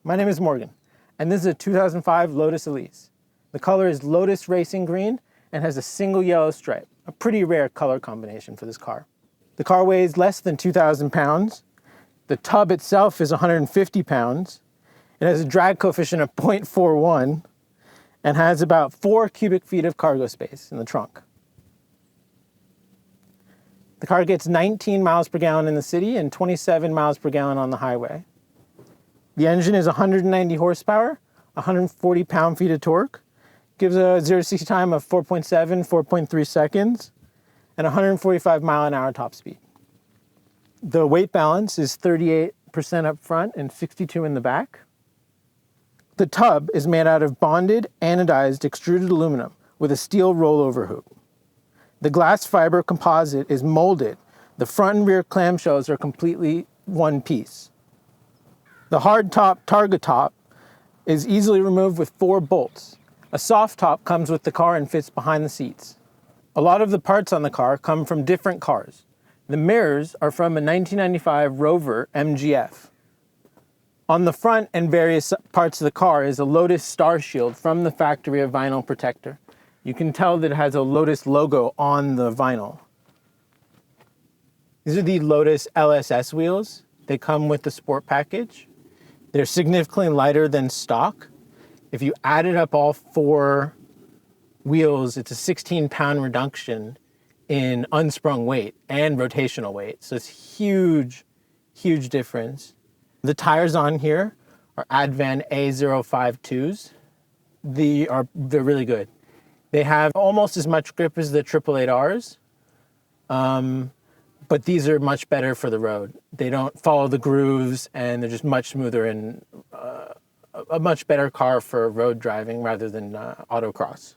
My name is Morgan, and this is a 2005 Lotus Elise. The color is Lotus Racing Green and has a single yellow stripe, a pretty rare color combination for this car. The car weighs less than 2,000 pounds. The tub itself is 150 pounds. It has a drag coefficient of 0.41 and has about 4 cubic feet of cargo space in the trunk. The car gets 19 miles per gallon in the city and 27 miles per gallon on the highway. The engine is 190 horsepower, 140 pound-feet of torque, gives a 0-60 time of 4.7, 4.3 seconds, and 145 mile-an-hour top speed. The weight balance is 38% up front and 62% in the back. The tub is made out of bonded, anodized, extruded aluminum with a steel rollover hoop. The glass fiber composite is molded. The front and rear clamshells are completely one piece. The hardtop targa top is easily removed with 4 bolts. A soft top comes with the car and fits behind the seats. A lot of the parts on the car come from different cars. The mirrors are from a 1995 Rover MGF. On the front and various parts of the car is a Lotus Star Shield from the factory of vinyl protector. You can tell that it has a Lotus logo on the vinyl. These are the Lotus LSS wheels. They come with the Sport package. They're significantly lighter than stock. If you added up all 4 wheels, it's a 16-pound reduction in unsprung weight and rotational weight. So it's huge, huge difference. The tires on here are Advan A052s. They're really good. They have almost as much grip as the 888Rs, but these are much better for the road. They don't follow the grooves, and they're just much smoother and a much better car for road driving rather than autocross.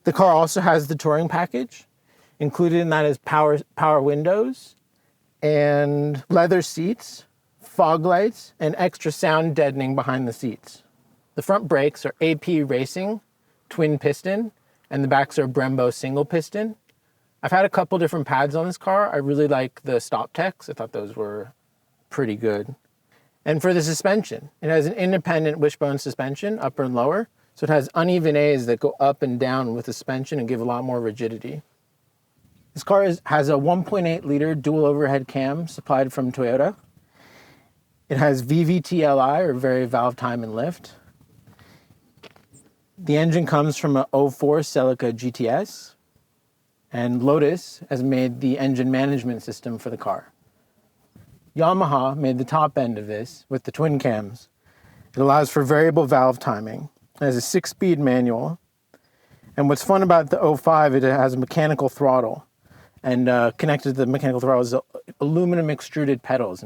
The car also has the touring package. Included in that is power windows and leather seats, fog lights, and extra sound deadening behind the seats. The front brakes are AP Racing twin piston, and the backs are Brembo single piston. I've had a couple different pads on this car. I really like the Stop Techs. I thought those were pretty good. And for the suspension, it has an independent wishbone suspension, upper and lower. So it has uneven A's that go up and down with the suspension and give a lot more rigidity. This car has a 1.8 liter dual overhead cam supplied from Toyota. It has VVT-LI, or Very Valve Time and Lift. The engine comes from an 04 Celica GTS, and Lotus has made the engine management system for the car. Yamaha made the top end of this with the twin cams. It allows for variable valve timing. It has a 6-speed manual. And what's fun about the 05, it has a mechanical throttle. And connected to the mechanical throttle is aluminum extruded pedals.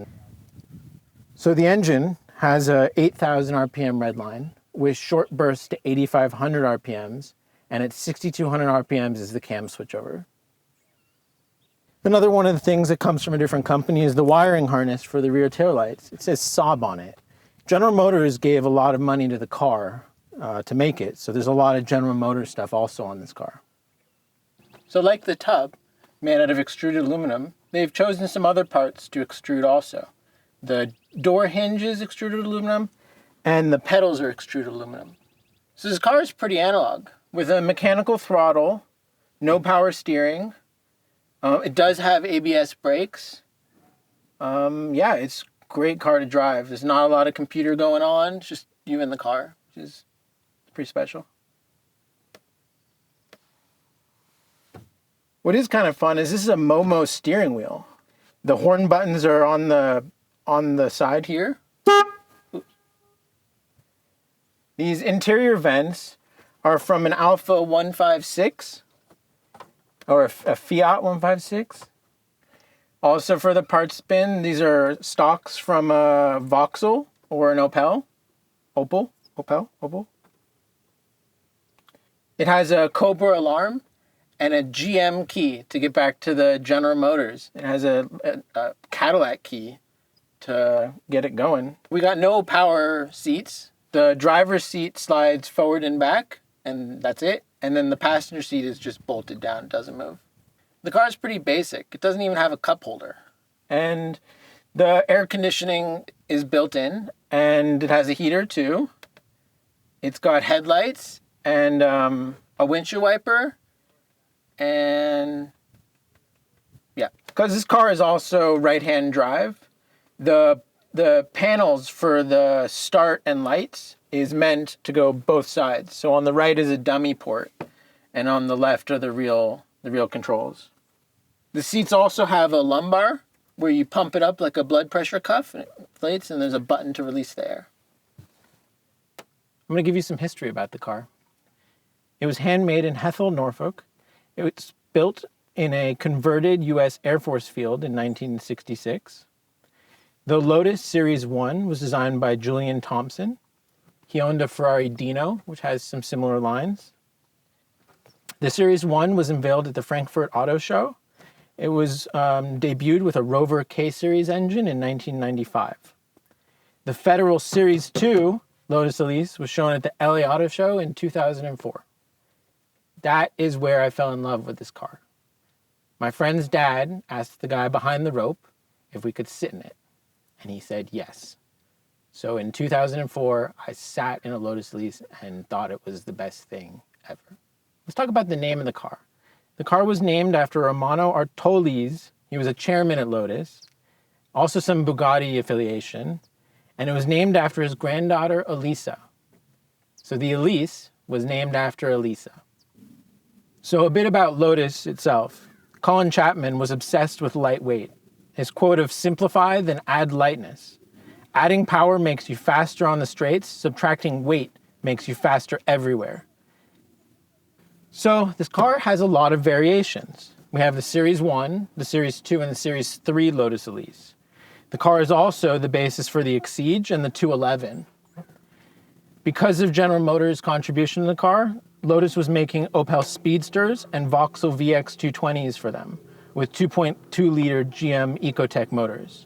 So the engine has a 8,000 RPM redline with short bursts to 8,500 RPMs, and at 6,200 RPMs is the cam switchover. Another one of the things that comes from a different company is the wiring harness for the rear taillights. It says Saab on it. General Motors gave a lot of money to the car to make it, so there's a lot of General Motors stuff also on this car. So like the tub, made out of extruded aluminum, they've chosen some other parts to extrude also. The door hinge is extruded aluminum, and the pedals are extruded aluminum. So this car is pretty analog, with a mechanical throttle, no power steering. It does have ABS brakes. Yeah, it's a great car to drive. There's not a lot of computer going on. It's just you in the car, which is pretty special. What is kind of fun is this is a Momo steering wheel. The horn buttons are on the side here. Oops. These interior vents are from an Alpha 156 or a Fiat 156. Also for the part spin, these are stocks from a Vauxhall or an Opel. Opel. It has a Cobra alarm and a GM key to get back to the General Motors. It has a Cadillac key to get it going. We got no power seats. The driver's seat slides forward and back, and that's it. And then the passenger seat is just bolted down, it doesn't move. The car is pretty basic. It doesn't even have a cup holder. And the air conditioning is built in. and it has a heater too. It's got headlights and a windshield wiper, and yeah, because this car is also right-hand drive, the panels for the start and lights is meant to go both sides. So on the right is a dummy port, and on the left are the real controls. The seats also have a lumbar where you pump it up like a blood pressure cuff, and it inflates, and there's a button to release the air. I'm going to give you some history about the car. It was handmade in Hethel, Norfolk. It was built in a converted U.S. Air Force field in 1966. The Lotus Series 1 was designed by Julian Thompson. He owned a Ferrari Dino, which has some similar lines. The Series 1 was unveiled at the Frankfurt Auto Show. It was debuted with a Rover K-Series engine in 1995. The Federal Series 2 Lotus Elise was shown at the LA Auto Show in 2004. That is where I fell in love with this car. My friend's dad asked the guy behind the rope if we could sit in it, and he said yes. So in 2004, I sat in a Lotus Elise and thought it was the best thing ever. Let's talk about the name of the car. The car was named after Romano Artolis. He was a chairman at Lotus, also some Bugatti affiliation, and it was named after his granddaughter, Elisa. So the Elise was named after Elisa. So a bit about Lotus itself. Colin Chapman was obsessed with lightweight. His quote of simplify, then add lightness. Adding power makes you faster on the straights, subtracting weight makes you faster everywhere. So this car has a lot of variations. We have the Series 1, the Series 2, and the Series 3 Lotus Elise. The car is also the basis for the Exige and the 211. Because of General Motors' contribution to the car, Lotus was making Opel Speedsters and Vauxhall VX220s for them, with 2.2-liter GM Ecotec motors.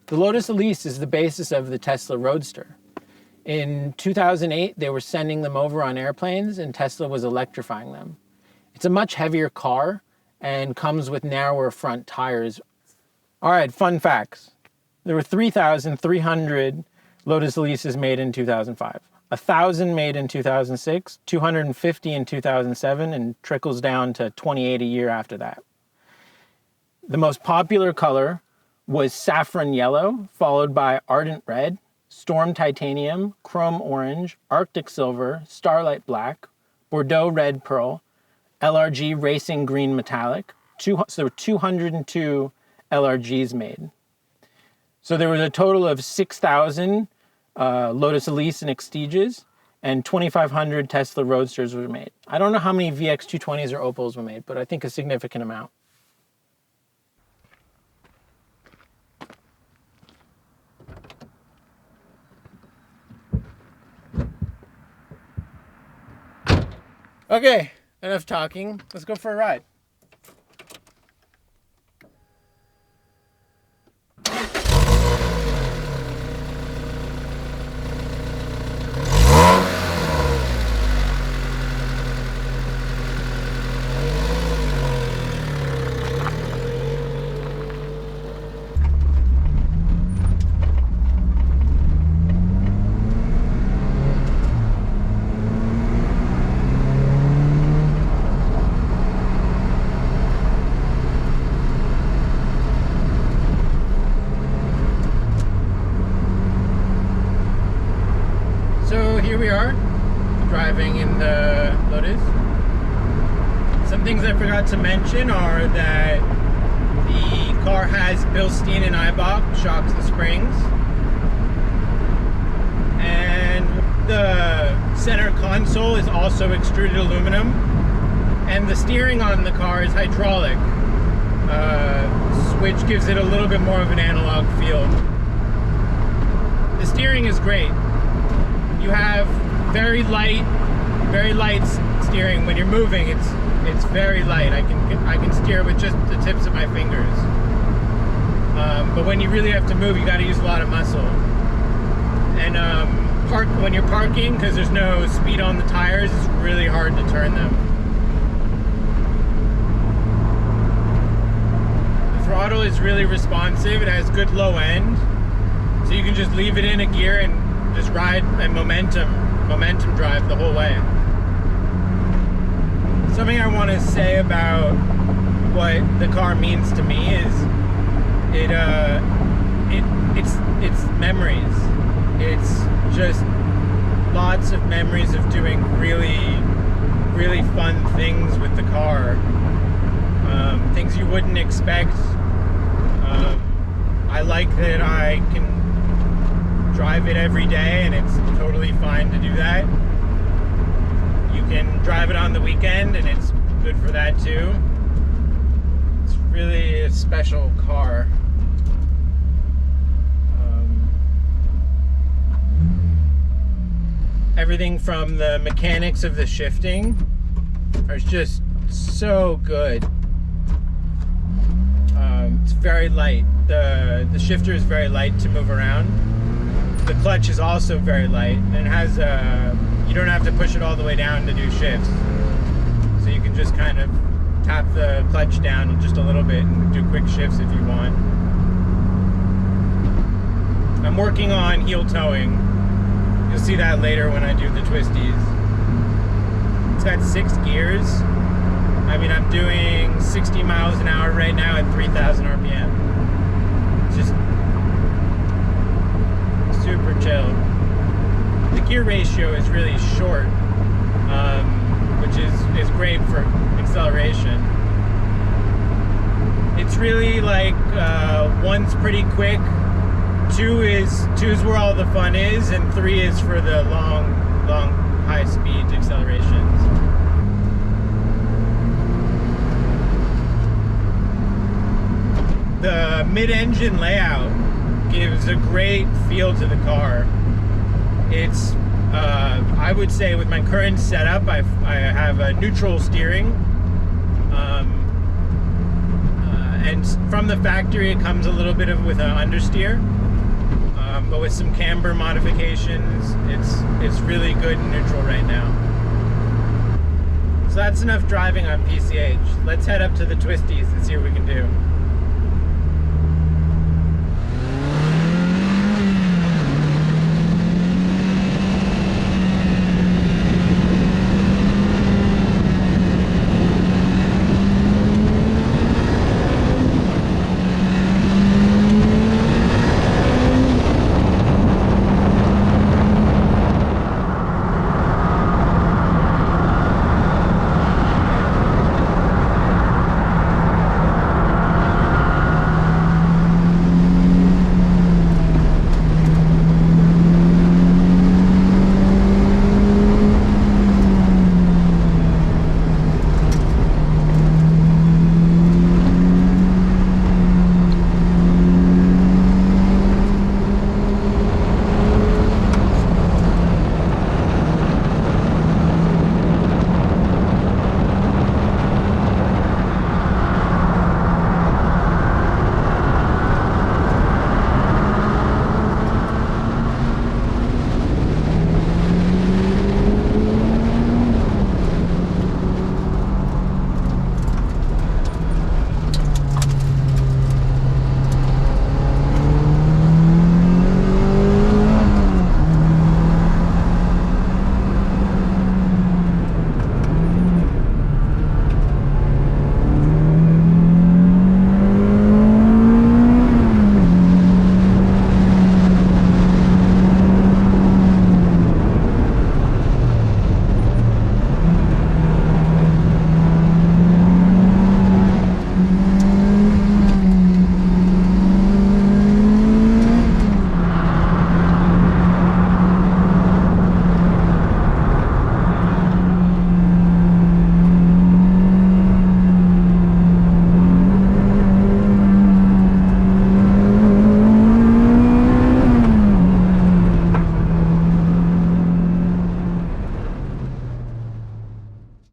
The Lotus Elise is the basis of the Tesla Roadster. In 2008, they were sending them over on airplanes, and Tesla was electrifying them. It's a much heavier car and comes with narrower front tires. All right, fun facts. There were 3,300 Lotus Elises made in 2005, 1,000 made in 2006, 250 in 2007, and trickles down to 28 a year after that. The most popular color was saffron yellow, followed by ardent red, storm titanium, chrome orange, arctic silver, starlight black, Bordeaux red pearl, LRG racing green metallic. So there were 202 LRGs made. So there was a total of 6,000 Lotus Elise and Extiges, and 2,500 Tesla Roadsters were made. I don't know how many VX220s or Opels were made, but I think a significant amount. Okay, enough talking. Let's go for a ride. Here we are, driving in the Lotus. Some things I forgot to mention are that the car has Bilstein and Eibach shocks and springs. And the center console is also extruded aluminum. And the steering on the car is hydraulic, which gives it a little bit more of an analog feel. The steering is great. You have very light steering. When you're moving, it's very light. I can steer with just the tips of my fingers. But when you really have to move, you got to use a lot of muscle. And when you're parking, because there's no speed on the tires, it's really hard to turn them. The throttle is really responsive. It has good low end. So you can just leave it in a gear and just ride and momentum drive the whole way. Something I want to say about what the car means to me is it's memories. It's just lots of memories of doing really fun things with the car. Things you wouldn't expect. I like that I can drive it every day, and it's totally fine to do that. You can drive it on the weekend, and it's good for that too. It's really a special car. Everything from the mechanics of the shifting are just so good. It's very light. The shifter is very light to move around. The clutch is also very light, and it has you don't have to push it all the way down to do shifts. So you can just kind of tap the clutch down just a little bit and do quick shifts if you want. I'm working on heel towing. You'll see that later when I do the twisties. It's got 6 gears. I mean, I'm doing 60 miles an hour right now at 3,000 RPM. It's just super chill. The gear ratio is really short, which is great for acceleration. It's really like 1's pretty quick, 2 is where all the fun is, and 3 is for the long high speed accelerations. The mid-engine layout gives a great feel to the car. It's I would say with my current setup, I have a neutral steering, and from the factory it comes a little bit with an understeer, but with some camber modifications, it's really good in neutral right now. So that's enough driving on PCH. Let's head up to the twisties and see what we can do.